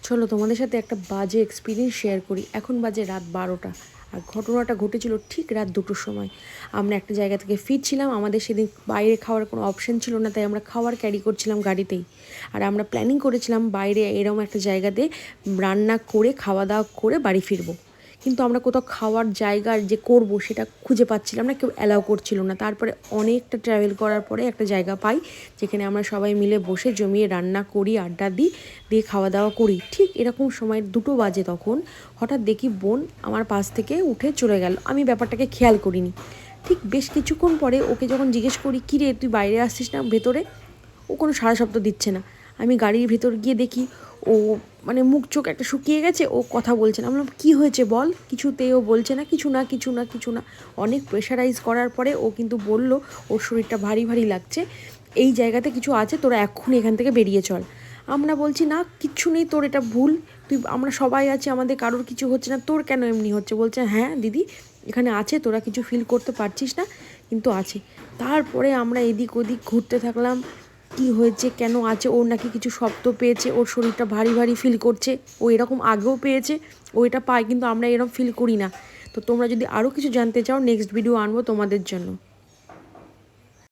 চলো তোমাদের সাথে একটা বাজে এক্সপিরিয়েন্স শেয়ার করি। এখন বাজে রাত 12টা, আর ঘটনাটা ঘটেছিল ঠিক রাত 2টোর সময়। আমরা একটা জায়গা থেকে ফিরছিলাম, আমাদের সেদিন বাইরে খাওয়ার কোনো অপশন ছিল না, তাই আমরা খাবার ক্যারি করছিলাম গাড়িতেই। আর আমরা প্ল্যানিং করেছিলাম বাইরে এরকম একটা জায়গাতে রান্না করে খাওয়া দাওয়া করে বাড়ি ফিরবো। কিন্তু আমরা কোথাও খাওয়ার জায়গা যে করব সেটা খুঁজে পাচ্ছিলাম না, কেউ অ্যালাউ করছিল না। তারপরে অনেকটা ট্রাভেল করার পরে একটা জায়গা পাই যেখানে আমরা সবাই মিলে বসে জমিয়ে রান্না করি, আড্ডা দিই, দিয়ে খাওয়া দাওয়া করি। ঠিক এরকম সময় 2টো বাজে, তখন হঠাৎ দেখি বোন আমার পাশ থেকে উঠে চলে গেল। আমি ব্যাপারটাকে খেয়াল করিনি। ঠিক বেশ কিছুক্ষণ পরে ওকে যখন জিজ্ঞেস করি, কী রে তুই বাইরে আসছিস না ভেতরে, ও কোনো সাড়া শব্দ দিচ্ছে না। আমি গাড়ির ভেতর গিয়ে দেখি ও মানে মুখ চোখ একটা শুকিয়ে গেছে, ও কথা বলছে না। আমি বললাম কী হয়েছে বল, কিছুতেই ও বলছে না, কিছু না কিছু না কিছু না। অনেক প্রেশারাইজ করার পরে ও কিন্তু বলল ওর শরীরটা ভারী ভারী লাগছে, এই জায়গাতে কিছু আছে, তোরা এক্ষুনি এখান থেকে বেরিয়ে চল। আমরা বলছি না কিচ্ছু নেই, তোর এটা ভুল, তুই আমরা সবাই আছি, আমাদের কারোর কিছু হচ্ছে না, তোর কেন এমনি হচ্ছে? বলছে হ্যাঁ দিদি এখানে আছে, তোরা কিছু ফিল করতে পারছিস না কিন্তু আছে। তারপরে আমরা এদিক ওদিক ঘুরতে থাকলাম, কি হয়েছে কেন আছে, ওর নাকি কিছু শব্দ পেয়েছে, ওর শরীরটা ভারী ভারী ফিল করছে, ও এরকম আগেও পেয়েছে, ও এটা পায়, কিন্তু আমরা এরকম ফিল করি না। তো তোমরা যদি আরও কিছু জানতে চাও, নেক্সট ভিডিও আনবো তোমাদের জন্য।